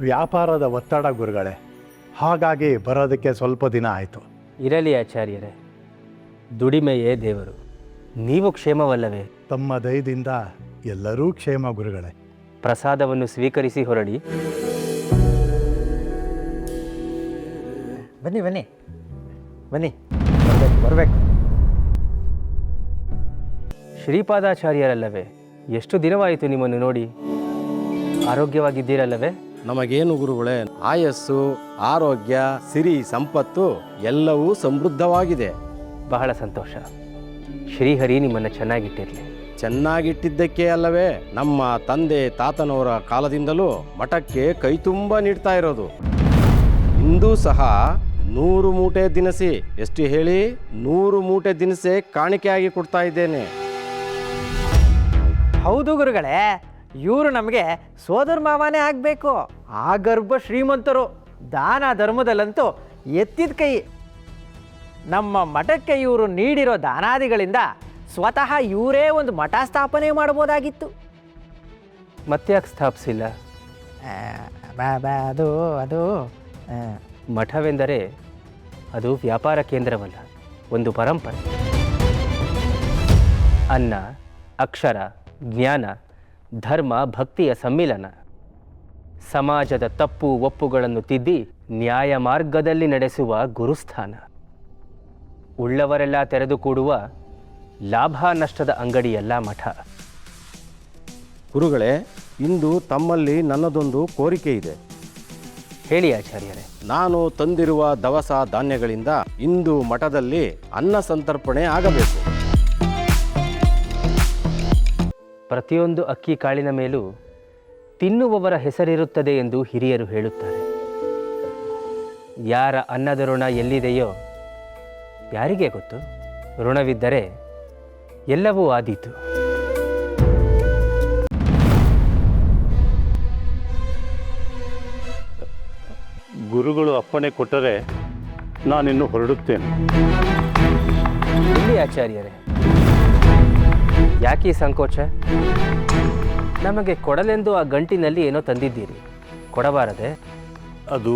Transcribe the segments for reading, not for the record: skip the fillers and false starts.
ವ್ಯಾಪಾರದ ಒತ್ತಡ ಗುರುಗಳೇ, ಹಾಗಾಗಿ ಬರೋದಕ್ಕೆ ಸ್ವಲ್ಪ ದಿನ ಆಯಿತು. ಇರಲಿ ಆಚಾರ್ಯರೇ, ದುಡಿಮೆಯೇ ದೇವರು. ನೀವು ಕ್ಷೇಮವಲ್ಲವೇ? ತಮ್ಮ ದಯದಿಂದ ಎಲ್ಲರೂ ಕ್ಷೇಮ ಗುರುಗಳೇ. ಪ್ರಸಾದವನ್ನು ಸ್ವೀಕರಿಸಿ ಹೊರಡಿ. ಬನ್ನಿ ಬನ್ನಿ ಬನ್ನಿ, ಬರಬೇಕು. ಶ್ರೀಪಾದಾಚಾರ್ಯರಲ್ಲವೇ? ಎಷ್ಟು ದಿನವಾಯಿತು ನಿಮ್ಮನ್ನು ನೋಡಿ. ಆರೋಗ್ಯವಾಗಿದ್ದೀರಲ್ಲವೇ? ನಮಗೇನು ಗುರುಗಳೇ, ಆಯಸ್ಸು, ಆರೋಗ್ಯ, ಸಿರಿ, ಸಂಪತ್ತು ಎಲ್ಲವೂ ಸಮೃದ್ಧವಾಗಿದೆ. ಬಹಳ ಸಂತೋಷ. ಶ್ರೀಹರಿ ನಿಮ್ಮನ್ನು ಚೆನ್ನಾಗಿಟ್ಟಿರಲಿ. ಚೆನ್ನಾಗಿಟ್ಟಿದ್ದಕ್ಕೆ ಅಲ್ಲವೇ ನಮ್ಮ ತಂದೆ ತಾತನವರ ಕಾಲದಿಂದಲೂ ಮಠಕ್ಕೆ ಕೈತುಂಬ ನೀಡ್ತಾ ಇರೋದು. ಇಂದೂ ಸಹ 100 ಮೂಟೆ ದಿನಸಿ, ಎಷ್ಟು ಹೇಳಿ, 100 ಮೂಟೆ ದಿನಸೆ ಕಾಣಿಕೆಯಾಗಿ ಕೊಡ್ತಾ ಇದ್ದೇನೆ. ಹೌದು ಗುರುಗಳೇ, ಇವರು ನಮಗೆ ಸೋದರ ಮಾವನೇ ಆಗಬೇಕು. ಆ ಗರ್ಭ ಶ್ರೀಮಂತರು. ದಾನ ಧರ್ಮದಲ್ಲಂತೂ ಎತ್ತಿದ ಕೈ. ನಮ್ಮ ಮಠಕ್ಕೆ ಇವರು ನೀಡಿರೋ ದಾನಾದಿಗಳಿಂದ ಸ್ವತಃ ಇವರೇ ಒಂದು ಮಠ ಸ್ಥಾಪನೆ ಮಾಡ್ಬೋದಾಗಿತ್ತು. ಮತ್ತ್ಯಾಕೆ ಸ್ಥಾಪಿಸಿಲ್ಲ? ಅದು ಅದು ಮಠವೆಂದರೆ ಅದು ವ್ಯಾಪಾರ ಕೇಂದ್ರವಲ್ಲ, ಒಂದು ಪರಂಪರೆ. ಅನ್ನ, ಅಕ್ಷರ, ಜ್ಞಾನ, ಧರ್ಮ, ಭಕ್ತಿಯ ಸಮ್ಮಿಲನ. ಸಮಾಜದ ತಪ್ಪು ಒಪ್ಪುಗಳನ್ನು ತಿದ್ದಿ ನ್ಯಾಯ ಮಾರ್ಗದಲ್ಲಿ ನಡೆಸುವ ಗುರುಸ್ಥಾನ. ಉಳ್ಳವರೆಲ್ಲ ತೆರೆದುಕೊಡುವ ಲಾಭ ನಷ್ಟದ ಅಂಗಡಿಯಲ್ಲ ಮಠ. ಗುರುಗಳೇ, ಇಂದು ತಮ್ಮಲ್ಲಿ ನನ್ನದೊಂದು ಕೋರಿಕೆ ಇದೆ. ಹೇಳಿ ಆಚಾರ್ಯರೇ. ನಾನು ತಂದಿರುವ ದವಸ ಧಾನ್ಯಗಳಿಂದ ಇಂದು ಮಠದಲ್ಲಿ ಅನ್ನ ಸಂತರ್ಪಣೆ ಆಗಬೇಕು. ಪ್ರತಿಯೊಂದು ಅಕ್ಕಿ ಕಾಳಿನ ಮೇಲೂ ತಿನ್ನುವವರ ಹೆಸರಿರುತ್ತದೆ ಎಂದು ಹಿರಿಯರು ಹೇಳುತ್ತಾರೆ. ಯಾರ ಅನ್ನದ ಋಣ ಎಲ್ಲಿದೆಯೋ ಯಾರಿಗೆ ಗೊತ್ತು? ಋಣವಿದ್ದರೆ ಎಲ್ಲವೂ ಆದೀತು. ಗುರುಗಳು ಅಪ್ಪಣೆ ಕೊಟ್ಟರೆ ನಾನಿನ್ನು ಹೊರಡುತ್ತೇನೆ. ಇಲ್ಲಿ ಆಚಾರ್ಯರೇ, ಯಾಕೆ ಸಂಕೋಚ? ನಮಗೆ ಕೊಡಲೆಂದು ಆ ಗಂಟಿನಲ್ಲಿ ಏನೋ ತಂದಿದ್ದೀರಿ, ಕೊಡಬಾರದೆ? ಅದು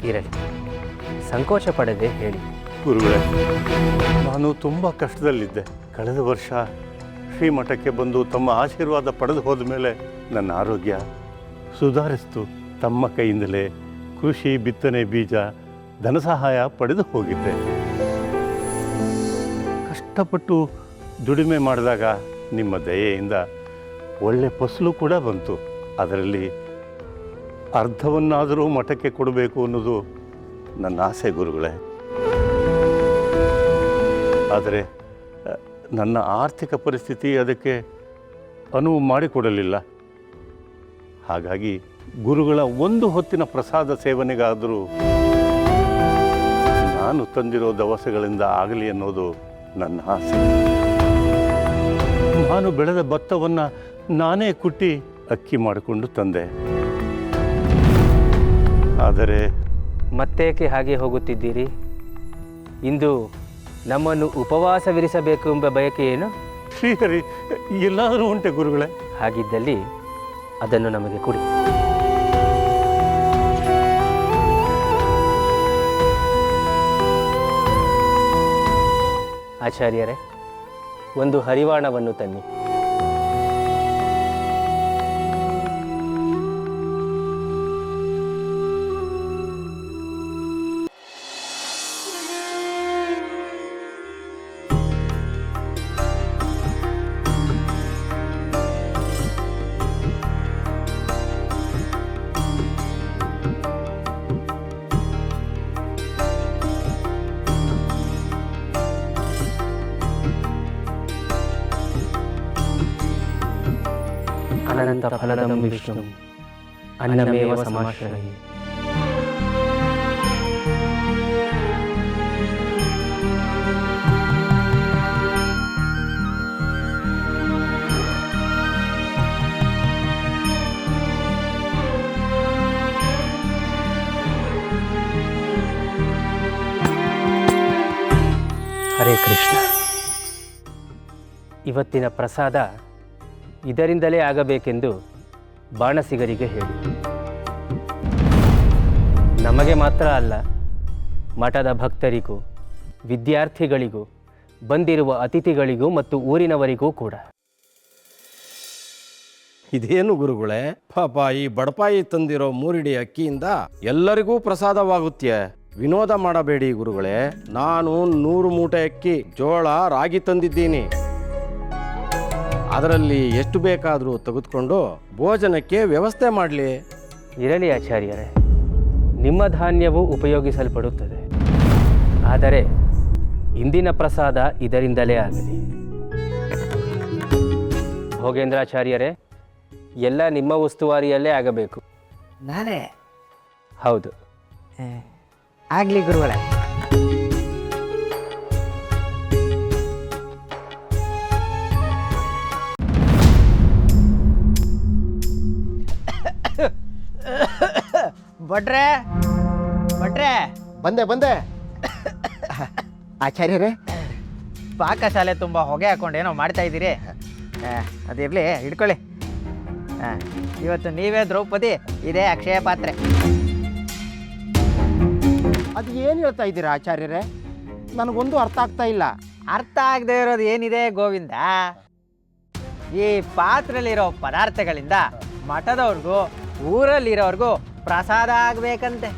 ಇರಲಿ, ಸಂಕೋಚ ಪಡದೆ ಹೇಳಿ. ಗುರುಗಳೇ, ನಾನು ತುಂಬ ಕಷ್ಟದಲ್ಲಿದ್ದೆ. ಕಳೆದ ವರ್ಷ ಶ್ರೀಮಠಕ್ಕೆ ಬಂದು ತಮ್ಮ ಆಶೀರ್ವಾದ ಪಡೆದು ಹೋದ ಮೇಲೆ ನನ್ನ ಆರೋಗ್ಯ ಸುಧಾರಿಸಿತು. ತಮ್ಮ ಕೈಯಿಂದಲೇ ಕೃಷಿ, ಬಿತ್ತನೆ, ಬೀಜ, ಧನ ಸಹಾಯ ಪಡೆದು ಹೋಗಿದ್ದೆ. ಕಷ್ಟಪಟ್ಟು ದುಡಿಮೆ ಮಾಡಿದಾಗ ನಿಮ್ಮ ದಯೆಯಿಂದ ಒಳ್ಳೆ ಫಸಲು ಕೂಡ ಬಂತು. ಅದರಲ್ಲಿ ಅರ್ಧವನ್ನಾದರೂ ಮಠಕ್ಕೆ ಕೊಡಬೇಕು ಅನ್ನೋದು ನನ್ನ ಆಸೆ ಗುರುಗಳೇ. ಆದರೆ ನನ್ನ ಆರ್ಥಿಕ ಪರಿಸ್ಥಿತಿ ಅದಕ್ಕೆ ಅನುವು ಮಾಡಿಕೊಡಲಿಲ್ಲ. ಹಾಗಾಗಿ ಗುರುಗಳ ಒಂದು ಹೊತ್ತಿನ ಪ್ರಸಾದ ಸೇವನೆಗಾದರೂ ನಾನು ತಂದಿರೋ ದವಸಗಳಿಂದ ಆಗಲಿ ಅನ್ನೋದು ನನ್ನ ಆಸೆ. ನಾನು ಬೆಳೆದ ಭತ್ತವನ್ನು ನಾನೇ ಕುಟ್ಟಿ ಅಕ್ಕಿ ಮಾಡಿಕೊಂಡು ತಂದೆ. ಆದರೆ ಮತ್ತೇಕೆ ಹಾಗೆ ಹೋಗುತ್ತಿದ್ದೀರಿ? ಇಂದು ನಮ್ಮನ್ನು ಉಪವಾಸವಿರಿಸಬೇಕು ಎಂಬ ಬಯಕೆ ಏನು? ಶ್ರೀಹರಿ, ಎಲ್ಲಾದರೂ ಉಂಟೆ ಗುರುಗಳೇ? ಹಾಗಿದ್ದಲ್ಲಿ ಅದನ್ನು ನಮಗೆ ಕೊಡಿ. ಆಚಾರ್ಯರೇ, ಒಂದು ಹರಿವಾಣವನ್ನು ತನ್ನಿ. ಅನಂತ ಫಲದಂ ವಿಷ್ಣು ಅನ್ನಮೇವ ಸಮಾಶ್ರಯೇ. ಹರೇ ಕೃಷ್ಣ. ಇವತ್ತಿನ ಪ್ರಸಾದ ಇದರಿಂದಲೇ ಆಗಬೇಕೆಂದು ಬಾಣಸಿಗರಿಗೆ ಹೇಳಿ. ನಮಗೆ ಮಾತ್ರ ಅಲ್ಲ, ಮಠದ ಭಕ್ತರಿಗೂ, ವಿದ್ಯಾರ್ಥಿಗಳಿಗೂ, ಬಂದಿರುವ ಅತಿಥಿಗಳಿಗೂ ಮತ್ತು ಊರಿನವರಿಗೂ ಕೂಡ. ಇದೇನು ಗುರುಗಳೇ, ಪಾಪ ಈ ಬಡಪಾಯಿ ತಂದಿರೋ ಮೂರಿಡಿ ಅಕ್ಕಿಯಿಂದ ಎಲ್ಲರಿಗೂ ಪ್ರಸಾದವಾಗುತ್ತೆ. ವಿನೋದ ಮಾಡಬೇಡಿ ಗುರುಗಳೇ, ನಾನು 100 ಮೂಟೆ ಅಕ್ಕಿ, ಜೋಳ, ರಾಗಿ ತಂದಿದ್ದೀನಿ. ಅದರಲ್ಲಿ ಎಷ್ಟು ಬೇಕಾದರೂ ತೆಗೆದುಕೊಂಡು ಭೋಜನಕ್ಕೆ ವ್ಯವಸ್ಥೆ ಮಾಡಲಿ. ಇರಲಿ ಆಚಾರ್ಯರೇ, ನಿಮ್ಮ ಧಾನ್ಯವು ಉಪಯೋಗಿಸಲ್ಪಡುತ್ತದೆ. ಆದರೆ ಇಂದಿನ ಪ್ರಸಾದ ಇದರಿಂದಲೇ ಆಗಲಿ. ಭೋಗೇಂದ್ರಾಚಾರ್ಯರೇ, ಎಲ್ಲ ನಿಮ್ಮ ಉಸ್ತುವಾರಿಯಲ್ಲೇ ಆಗಬೇಕು. ನಾನೇ? ಹೌದು. ಆಗಲಿ ಗುರುಗಳೇ. ಭಟ್ರೆ, ಭಟ್ರೆ, ಬಂದೆ ಆಚಾರ್ಯರೇ. ಪಾಕಶಾಲೆ ತುಂಬ ಹೊಗೆ ಹಾಕೊಂಡು ಏನೋ ಮಾಡ್ತಾ ಇದ್ದೀರಿ. ಅದಿರಲಿ, ಹಿಡ್ಕೊಳ್ಳಿ. ಇವತ್ತು ನೀವೇ ದ್ರೌಪದಿ, ಇದೇ ಅಕ್ಷಯ ಪಾತ್ರೆ. ಅದು ಏನು ಹೇಳ್ತಾ ಇದ್ದೀರಾ ಆಚಾರ್ಯರೇ? ನನಗೊಂದು ಅರ್ಥ ಆಗ್ತಾ ಇಲ್ಲ. ಅರ್ಥ ಆಗದೆ ಇರೋದು ಏನಿದೆ ಗೋವಿಂದ? ಈ ಪಾತ್ರೆಯಲ್ಲಿರೋ ಪದಾರ್ಥಗಳಿಂದ ಮಠದವ್ರಿಗೂ ಊರಲ್ಲಿರೋರ್ಗೂ ಪ್ರಸಾದ ಆಗಬೇಕಂತೆ.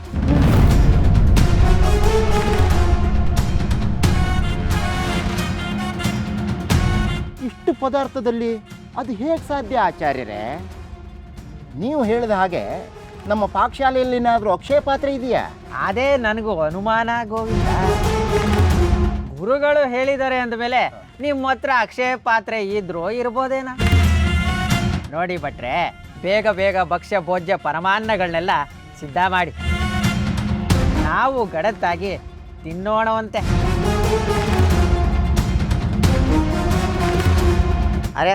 ಇಷ್ಟು ಪದಾರ್ಥದಲ್ಲಿ ಅದು ಹೇಗೆ ಸಾಧ್ಯ ಆಚಾರ್ಯರೇ? ನೀವು ಹೇಳಿದ ಹಾಗೆ ನಮ್ಮ ಪಾಕಶಾಲೆಯಲ್ಲೇನಾದರೂ ಅಕ್ಷಯ ಪಾತ್ರೆ ಇದೆಯಾ? ಅದೇ ನನಗೂ ಅನುಮಾನ ಗೋವಿಂದ. ಗುರುಗಳು ಹೇಳಿದ್ದಾರೆ ಅಂದಮೇಲೆ ನಿಮ್ಮ ಹತ್ರ ಅಕ್ಷಯ ಪಾತ್ರೆ ಇದ್ರೂ ಇರ್ಬೋದೇನ? ನೋಡಿ ಭಟ್ರೆ, ಬೇಗ ಬೇಗ ಭಕ್ಷ್ಯ ಭೋಜ್ಯ ಪರಮಾನ್ನಗಳನ್ನೆಲ್ಲ ಸಿದ್ಧ ಮಾಡಿ ನಾವು ಗಡತ್ತಾಗಿ ತಿನ್ನೋಣವಂತೆ. ಅರೆ,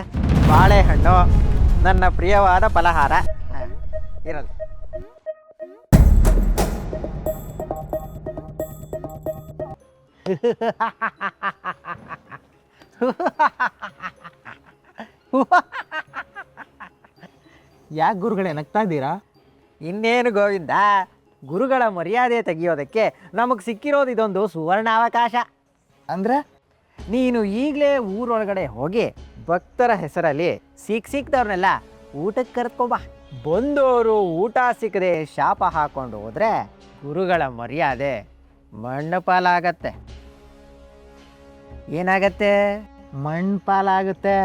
ಬಾಳೆಹಣ್ಣು ನನ್ನ ಪ್ರಿಯವಾದ ಫಲಹಾರ ಇರಲಿ. ಯಾಕೆ ಗುರುಗಳೇ ನಗ್ತಾ ಇದ್ದೀರಾ? ಇನ್ನೇನು ಗೋವಿಂದ, ಗುರುಗಳ ಮರ್ಯಾದೆ ತೆಗೆಯೋದಕ್ಕೆ ನಮಗೆ ಸಿಕ್ಕಿರೋದು ಇದೊಂದು ಸುವರ್ಣಾವಕಾಶ. ಅಂದರೆ ನೀನು ಈಗಲೇ ಊರೊಳಗಡೆ ಹೋಗಿ ಭಕ್ತರ ಹೆಸರಲ್ಲಿ ಸಿಕ್ದವ್ರನ್ನೆಲ್ಲ ಊಟಕ್ಕೆ ಕರೆದ್ಕೊಬಾ. ಬಂದವರು ಊಟ ಸಿಕ್ಕದೆ ಶಾಪ ಹಾಕೊಂಡು ಹೋದರೆ ಗುರುಗಳ ಮರ್ಯಾದೆ ಮಣ್ಣು ಪಾಲಾಗತ್ತೆ. ಏನಾಗತ್ತೆ? ಮಣ್ಣು ಪಾಲಾಗುತ್ತೆ.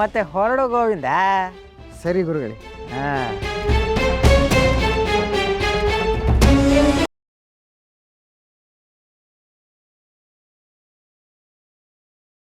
ಮತ್ತೆ ಹೊರಡು ಗೋವಿಂದ. ಸರಿ ಗುರುಗಳೇ. ಹಾಂ.